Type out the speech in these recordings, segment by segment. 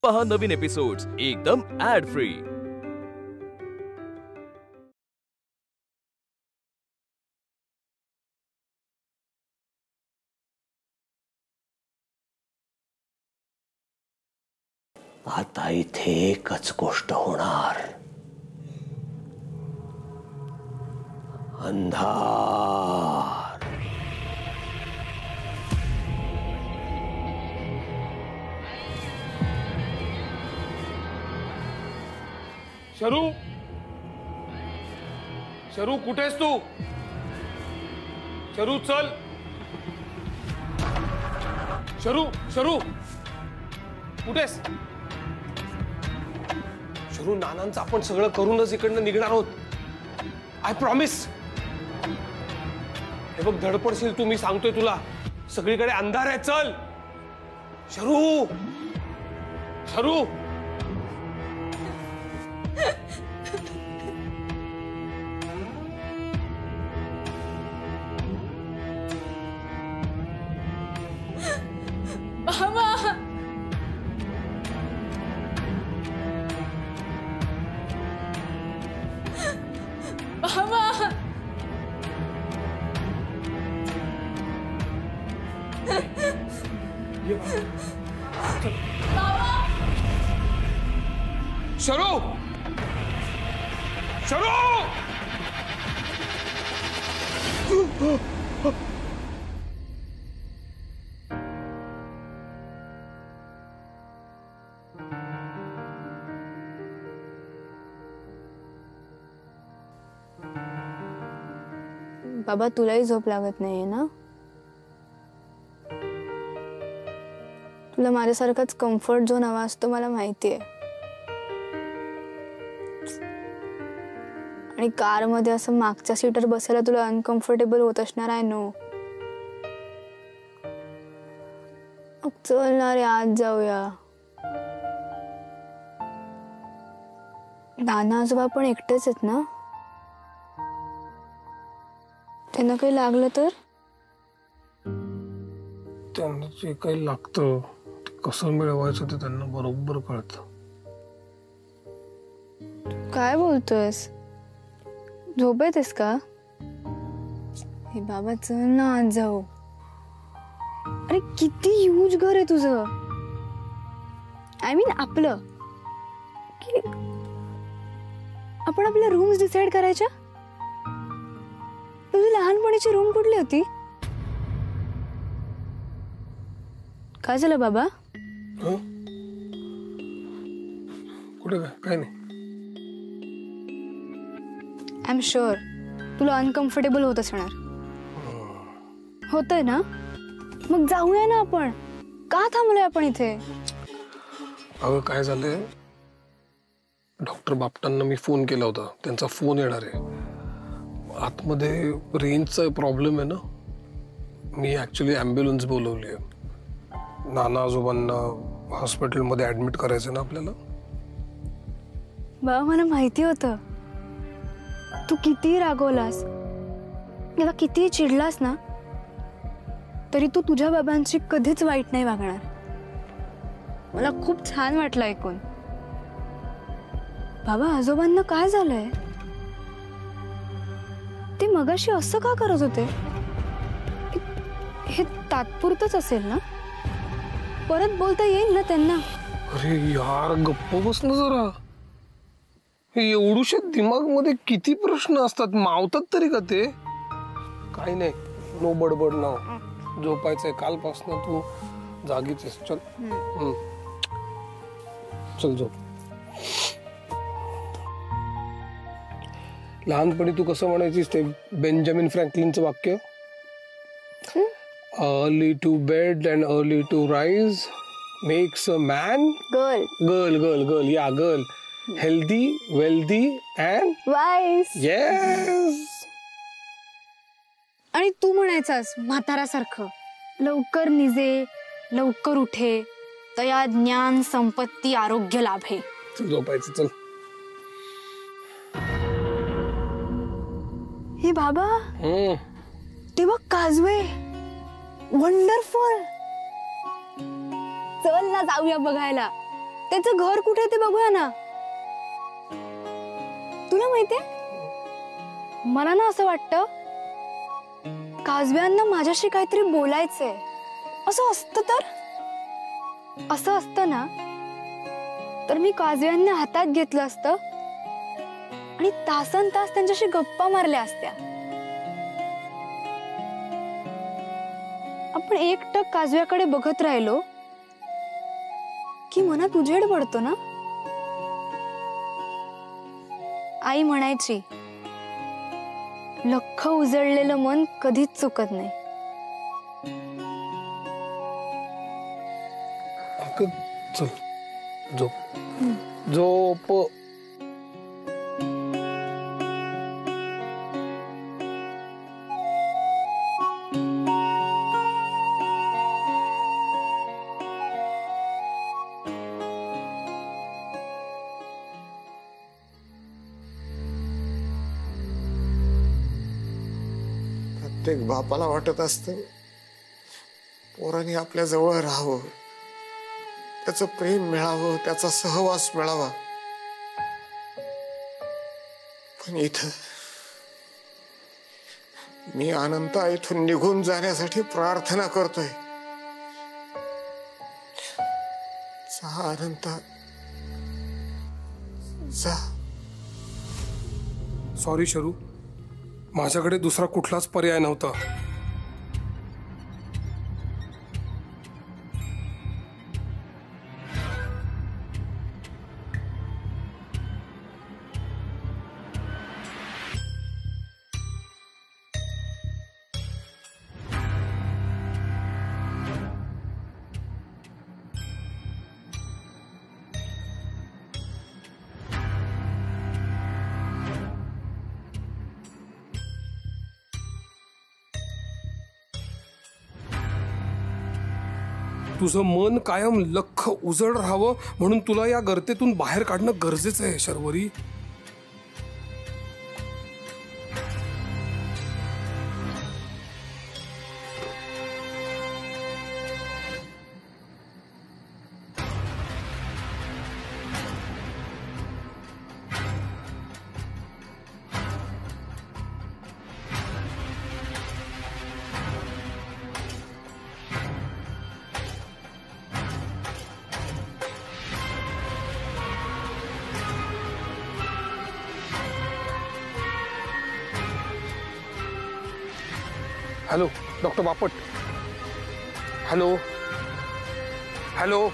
पहा नवीन एपिसोड्स एकदम add free. आता इथे एकच गोष्ट होणार, अंधार। शरू, शरू कुठेस तू? शरू चल, शरू शरू कुठेस? शरू, नानांचं आपण सगळं करूनच इकडनं निघणार आहोत, आय प्रॉमिस। हे बघ, धडपडशील तू, मी सांगतोय तुला, सगळीकडे अंधार आहे, चल। शरू, शरू शरू, शरू बाबा, तुलाही झोप लागत नाहीये ना? तुला माझ्यासारखाच कम्फर्ट झोन हवा असतो, मला माहितीये। आणि कार मध्ये असं मागच्या सीटर बसायला तुला अनकम्फर्टेबल होत असणार, आय नो। चल ना रे, आज जाऊया। नाना आजोबा पण एकटेच आहेत ना? त्यांना काही लागलं तर? त्यांना जे काही लागतं ते कसं मिळवायचं ते त्यांना बरोबर कळतं। काय बोलतोयस? झोप येतेस का? हे बाबा, चल ना आज जाऊ। अरे किती ह्यूज घर आहे तुझं, आय मीन आपलं। आपण आपल्या रूम्स डिसाइड करायच्या। तुझी लहानपणीची रूम कुठली होती? काय झालं बाबा? कुठे काय नाही। आय एम शुअर तुला अनकम्फर्टेबल होत असणार। होतंय ना? मग जाऊया ना आपण। का थांबलोय आपण इथे? अगं काय झालंय, डॉक्टर बापटांना मी फोन केला होता, त्यांचा फोन येणार आहे। आतमध्ये रेंजचा प्रॉब्लेम आहे ना, मी ऍक्च्युली ॲम्ब्युलन्स बोलवली आहे। नाना आजोबांना हॉस्पिटलमध्ये ऍडमिट करायचं ना आपल्याला। बाबा, मला माहिती होतं तू किती रागवलास किंवा किती चिडलास ना, तरी तू तुझ्या बाबांची कधीच वाईट नाही वागणार। मला खूप छान वाटलं ऐकून। बाबा, आजोबांना काय झालंय? ते मगाशी असं का करत होते? हे तात्पुरतच असेल ना? परत बोलता येईल ना त्यांना? अरे यार, गप्प बस ना जरा। हे एवढूशा दिमाग मध्ये किती प्रश्न असतात, मावतात तरी का ते? काही नाही, नो बडबड ना, झोपायचंय। कालपासून तू जागीच आहेस, चल। चल झोप। लहानपणी तू कसं म्हणायचीस ते बेंजामिन फ्रँकलिनचं वाक्य? Early to bed and early to rise makes a man girl girl girl girl या girl healthy wealthy and wise. Yes. आणि तू म्हणायचास म्हातारासारखं, लवकर निजे लवकर उठे, तया ज्ञान संपत्ती आरोग्य लाभे। चल झोपायचं, चल। हे बाबा, ते बघ काजवे, वंडरफुल। चल ना जाऊया बघायला। त्याचं घर कुठे ते बघूया ना. तुला माहितीये, मला ना असं वाटतं काजव्यांना माझ्याशी काहीतरी बोलायचंय. असं असतं ना तर मी काजव्यांना हातात घेतलं असतं आणि तासन तास त्यांच्याशी गप्पा मारल्या असत्या. आपण एकटक काजव्याकडे बघत राहिलो की मनात उजेड पडतो ना. आई म्हणायची, लख्ख उजळलेलं मन कधीच चुकत नाही. चल झोप झोप. प्रत्येक बापाला वाटत असतं पोरांनी आपल्या जवळ राहावं, त्याचं प्रेम मिळावं, त्याचा सहवास मिळावा. पण इथं मी अनंता इथून निघून जाण्यासाठी प्रार्थना करतोय. जा अनंता, जा. सॉरी शरू, माझ्याकडे दुसरा कुठलाच पर्याय नव्हता. तुझं मन कायम लख्ख उजळ राहावं म्हणून तुला या गर्तेतून बाहेर काढणं गरजेचं आहे Sharvari. Hello doctor Bapat. Hello hello.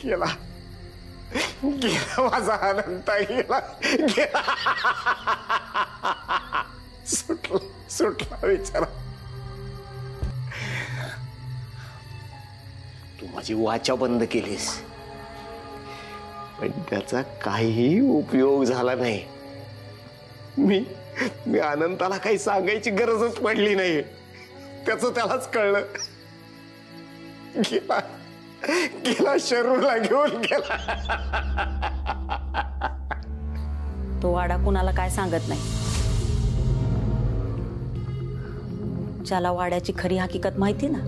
गेला गेला माझा अनंता, गेला गेला. सुटला विचारा. तू माझी वाचा बंद केलीस पण त्याचा काहीही उपयोग झाला नाही. मी अनंताला काही सांगायची गरजच पडली नाही. त्याचं त्यालाच कळलं. गेला गेला, शरूला घेऊन गेला. तो वाडा कुणाला काय सांगत नाही. ज्याला वाड्याची खरी हकीकत माहिती ना,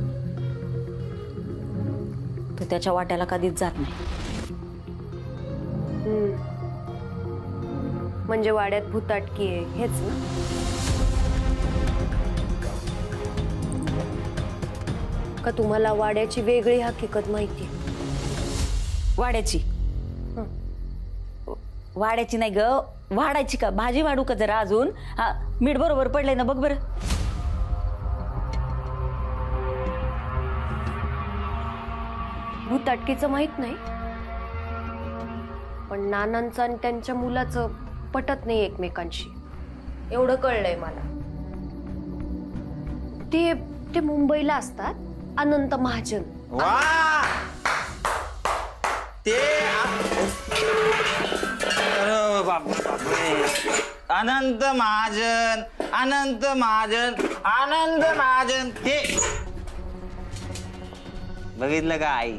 तो त्याच्या वाट्याला कधीच जात नाही. म्हणजे वाड्यात भूताटकी आहे हेच ना. का तुम्हाला वाड्याची वेगळी हकीकत माहिती? वाड्याची वाड्याची नाही ग, वाडायची. का भाजी वाढू का जरा अजून? हा, मीठ बरोबर पडलंय ना बघ बरं. भूताटकीचं माहित नाही, पण नानांचं आणि त्यांच्या मुलाचं पटत नाही एकमेकांशी, एवढं कळलंय मला. ते मुंबईला असतात, अनंत महाजन. ते अरे बापरे, अनंत महाजन, अनंत महाजन, अनंत महाजन. ते बघितलं का आई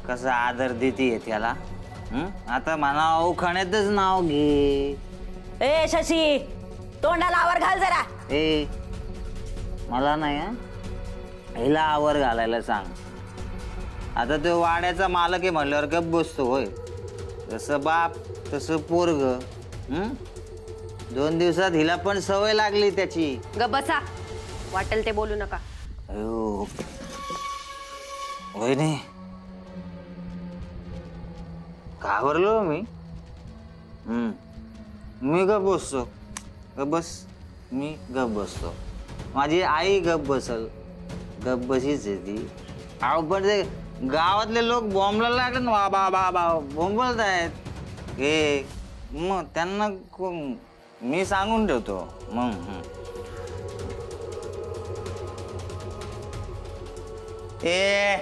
कसा आदर देते त्याला. आता म्हणा खाण्यातच नाव घे. ए शशी, तोंडाला आवर घाल जरा. ए मला नाही हिला आवर घालायला सांग. आता तो वाड्याचा मालक आहे म्हणल्यावर गप बसतो होय. जसं बाप तसं पोरग. 2 दिवसात हिला पण सवय लागली त्याची. ग बसा, वाटेल ते बोलू नका. अयो होय नाही, घाबरलो मी. मी गप बसतो. गप बस, मी गप बसतो. माझी आई गप बसल. गप बशीच आहे ती. अहो पण ते गावातले लोक बॉम्बला लागले ना, बा बोंबलत आहेत. हे मग त्यांना मी सांगून ठेवतो मग. ए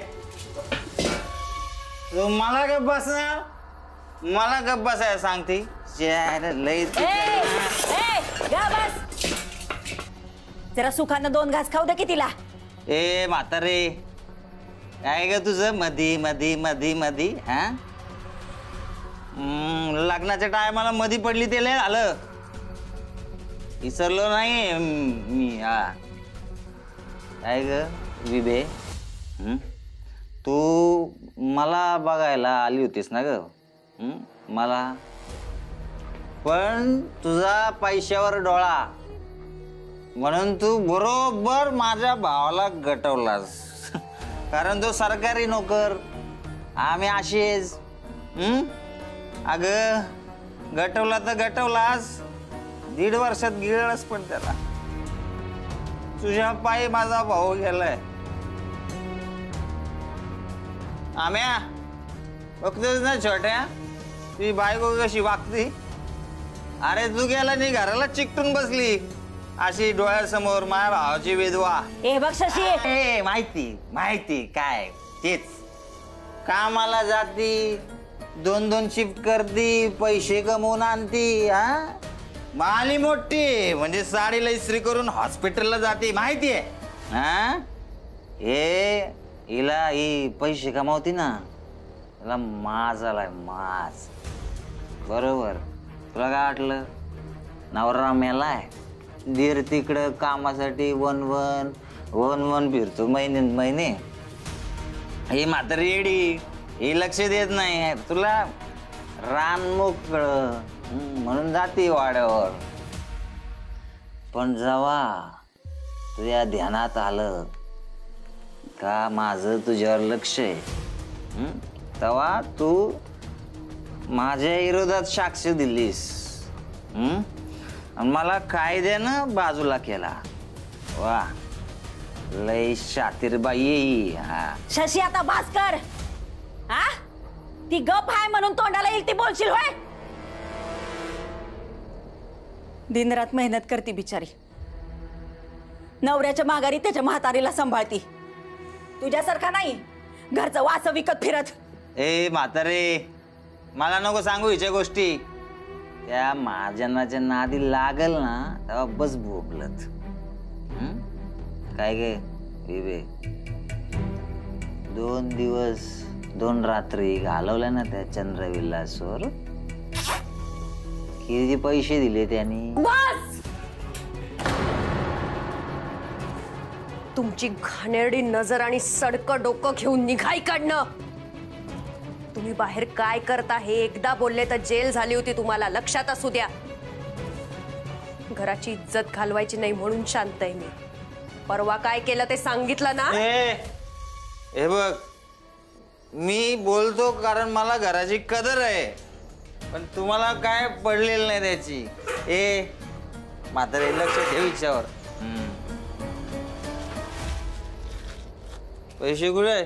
तू मला गप बसणार, मला गप बसायला सांगते. लई बस, जरा सुखानं 2 घास खाऊ दे की तिला. ए म्हातारे, काय ग तुझं मधी मधी मधी मधी. हा लग्नाच्या टायमाला मधी पडली ते लय झालं. विसरलो नाही मी. हा काय ग विबे, तू मला बघायला आली होतीस ना ग. मला पण तुझा पैशावर डोळा म्हणून तू बरोबर माझ्या भावाला गटवलास. कारण तो सरकारी नोकर, आम्ही असेच. अग गटवला तर गटवलास, 1.5 वर्षात गिळलंच पण त्याला. तुझ्या पायी माझा भाऊ गेलाय. आम्या बघतोस ना छोट्या, तुझी बायको कशी वागती. अरे तू गेला नाही, घराला चिकटून बसली अशी डोळ्यासमोर माझ्या भावाची विधवा. ए बघ शशी, माहिती माहिती काय तेच. कामाला जाती, 2-2 शिफ्ट करती, पैसे कमवून आणती. माली मोठी म्हणजे साडीला इस्त्री करून हॉस्पिटलला जाते माहितीये. हिला ही पैसे कमावती ना, त्याला माज आलाय माज. बरोबर, तुला काय वाटलं नवरा मेलाय, दीर तिकडं कामासाठी वन फिरतो महिने. ही म्हातारी येडी, ही लक्ष देत नाही. तुला रान मोकळं म्हणून जाते वाड्यावर. पण जेव्हा तुझ्या ध्यानात आलं का माझं तुझ्यावर लक्ष आहे, तेव्हा तू माझ्या विरोधात साक्ष दिलीस. मला कायद्यानं बाजूला केला. वा लय शातीर बाई. शशी आता बास कर. ती गप आहे म्हणून तोंडाला येईल ती बोलशील होय. दिनरात मेहनत करती बिचारी, नवऱ्याच्या माघारी त्याच्या म्हातारीला सांभाळती. तुझ्यासारखा नाही घरचं वास विकत फिरत. ए म्हातारे, मला नको सांगू हिच्या गोष्टी. त्या महाजनाच्या नादी लागल ना तेव्हा बस भोगलत. काय गे विवे, 2 दिवस 2 रात्री घालवल्या ना त्या चंद्रविलासवर. किती पैसे दिले त्यांनी. बस, तुमची घाणेरडी नजर आणि सडकं डोकं घेऊन निघा इकडनं. तुम्ही बाहेर काय करता हे एकदा बोलले तर जेल झाली होती तुम्हाला, लक्षात असू द्या. घराची इज्जत घालवायची नाही म्हणून शांत आहे मी. परवा काय केलं ते सांगितलं ना. हे बघ, मी बोलतो कारण मला घराची कदर आहे, पण तुम्हाला काय पडलेलं नाही त्याची. म्हातारे लक्ष ठेव हिच्यावर. पैसे कुठे?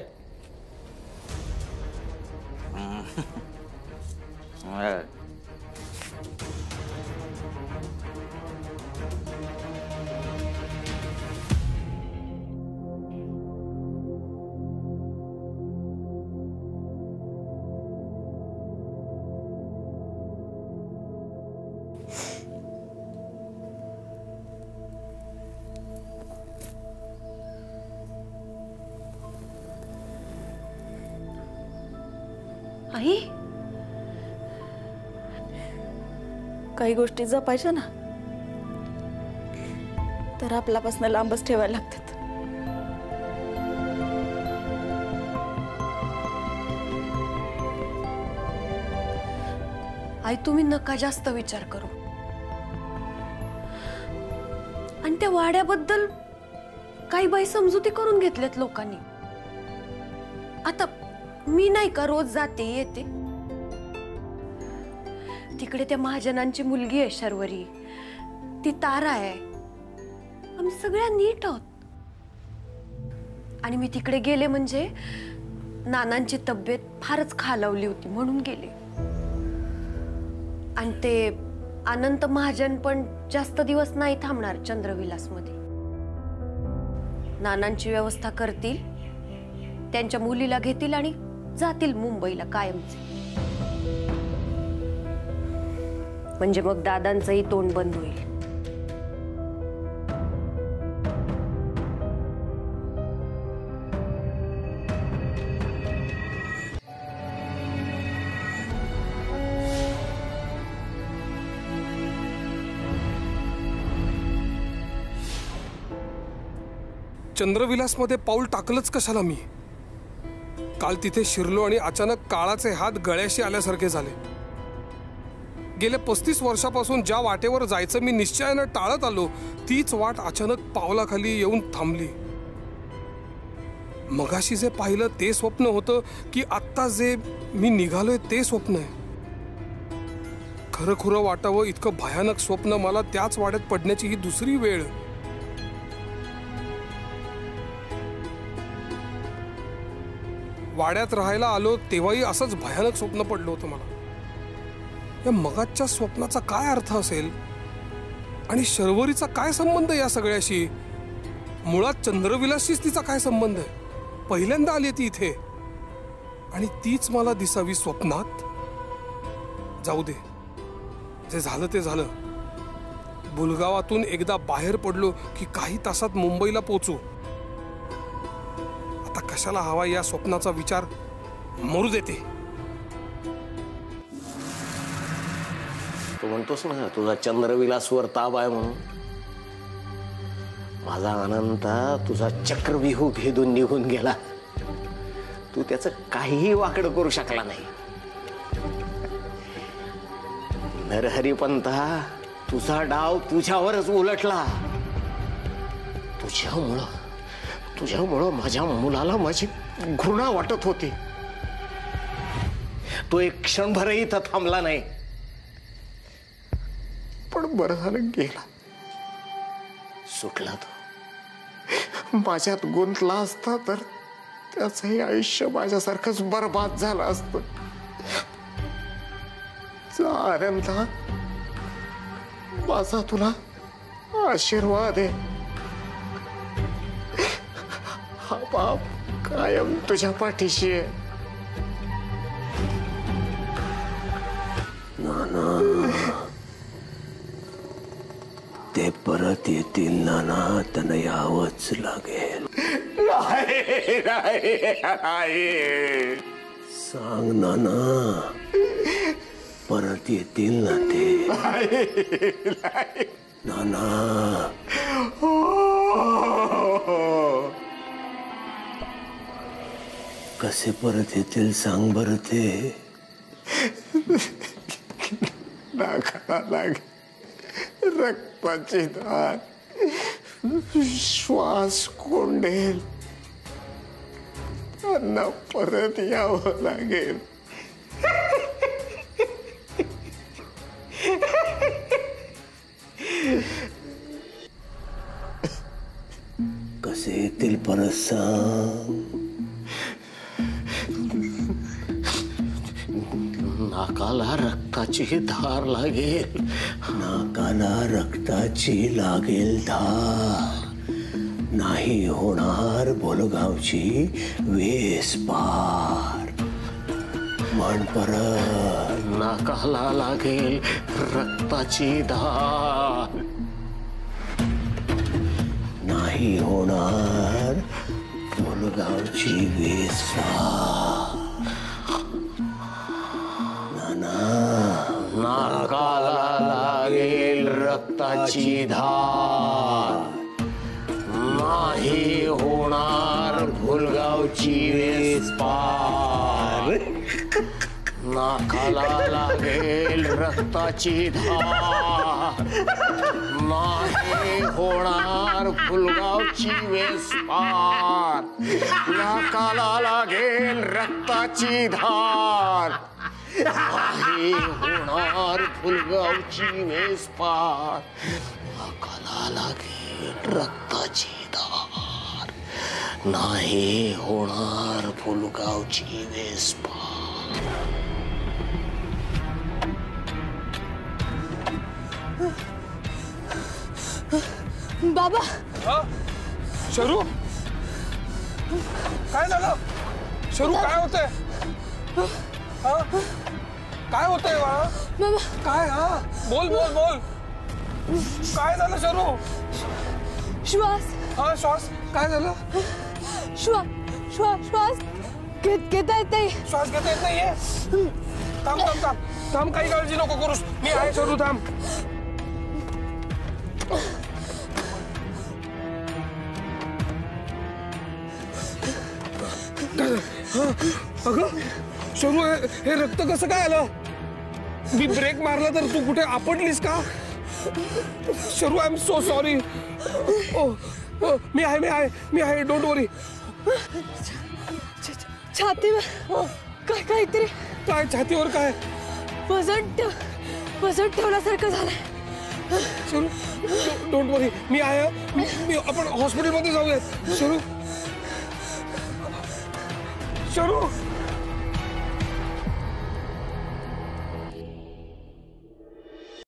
आई, काही गोष्टी जपायच्या ना तर आपल्यापासून लांबच ठेवायला लागतात. आई तुम्ही नका जास्त विचार करू. आणि त्या वाड्याबद्दल काही बाई समजुती करून घेतल्यात लोकांनी. आता मी नाही का रोज जाते येते, तिकडे त्या महाजनांची मुलगी आहे शर्वरी, ती तारा आहे, आम्ही सगळ्या नीट आहोत. आणि मी तिकडे गेले म्हणजे नानांची तब्येत फारच खालावली होती म्हणून गेले. आणि ते अनंत महाजन पण जास्त दिवस नाही थांबणार चंद्रविलास मध्ये. नानांची व्यवस्था करतील, त्यांच्या मुलीला घेतील आणि जातील मुंबईला कायमचे. म्हणजे मग दादांचंही तोंड बंद होईल. चंद्रविलासमध्ये पाऊल टाकलंच कशाला मी? काल तिथे शिरलो आणि अचानक काळाचे हात गळ्याशी आल्यासारखे झाले. गेल्या 35 वर्षापासून ज्या वाटेवर जायचं मी निश्चयानं टाळत आलो, तीच वाट अचानक पावलाखाली येऊन थांबली. मगाशी जे पाहिलं ते स्वप्न होतं की आत्ता जे मी निघालोय ते स्वप्न आहे? खरं खुरं वाटावं इतकं भयानक स्वप्न मला त्याच वाड्यात पडण्याची ही दुसरी वेळ. वाड्यात राहायला आलो तेव्हाही असंच भयानक स्वप्न पडलं होतं मला. या मगाच्या स्वप्नाचा काय अर्थ असेल आणि शर्वरीचा काय संबंध या सगळ्याशी? मुळात चंद्रविलासशीच तिचा काय संबंध आहे? पहिल्यांदा आली ती इथे आणि तीच मला दिसावी स्वप्नात. जाऊ दे, जे झालं ते झालं. बुलगावातून एकदा बाहेर पडलो की काही तासात मुंबईला पोचू. कशाला हवा या स्वप्नाचा विचार? मरू देते. तू म्हणतोस ना तुझा चंद्रविलासवर ताब आहे म्हणून. माझा अनंता तुझा चक्रव्यूह भेदून निघून गेला. तू त्याचं काहीही वाकडं करू शकला नाही. नरहरिपंथा, तुझा डाव तुझ्यावरच उलटला. तुझ्यामुळं माझ्या मुलाला माझी घृणा वाटत होती. तो एक क्षणभरही इथं थांबला नाही. पण बरं झालं गेला. सुटला तो. माझ्यात गुंतला असता तर त्याचंही आयुष्य माझ्यासारखंच बर्बाद झालं असतं. आनंदा, माझा तुला आशीर्वाद आहे. हा बाप कायम तुझ्या पाठीशी आहे. नाना, ते परत येतील नाना, त्यांना यावंच लागेल. सांग नाना, परत येतील ना ते. नाना, कसे परत येतील सांग बरं ते. नाकाला लागे रक्ताची धार, श्वास कोंडेल, त्यांना परत यावं लागेल. कसे येतील परत सांग. नाकाला रक्ताची धार लागेल. नाकाला रक्ताची लागेल धार. नाही होणार बोलगावची वेस पार. म्हण परत. नाकाला लागेल रक्ताची धार. नाही होणार बोलगावची वेस पार. रक्ताची धार, नाही होणार भुलगावची वेस पार, नाकाला लागेल रक्ताची धार, नाही होणार भुलगावची वेस पार, नाकाला लागेल रक्ताची धार, नाही होणार फुलगावची वेस पार, नाकाला लागेल रक्ताची धार, नाही होणार फुलगावची वेस पार. बाबा शरू काय झालं? शरू काय होतंय? काय होतंय बाळा? बाबा काय? हा बोल बोल बोल. काय झालं शरू? श्वास हा श्वास काय झालं? श्वास घेता येत नाही. श्वास घेता येत नाहीये? थांब थांब थांब थांब, काही काळजी नको करूस, मी आहे शरू. थांब. अगं शरू, हे रक्त कसं काय आलं? मी ब्रेक मारला तर तू कुठे आपटलीस का? शरू आय एम सो सॉरी. मी आहे डोंट वरी. छातीवर काहीतरी. काय छातीवर काय? वजन ठेवल्यासारखं झालंय. शरू डोंट वरी, मी आहे. मी आपण हॉस्पिटलमध्ये जाऊयात. शरू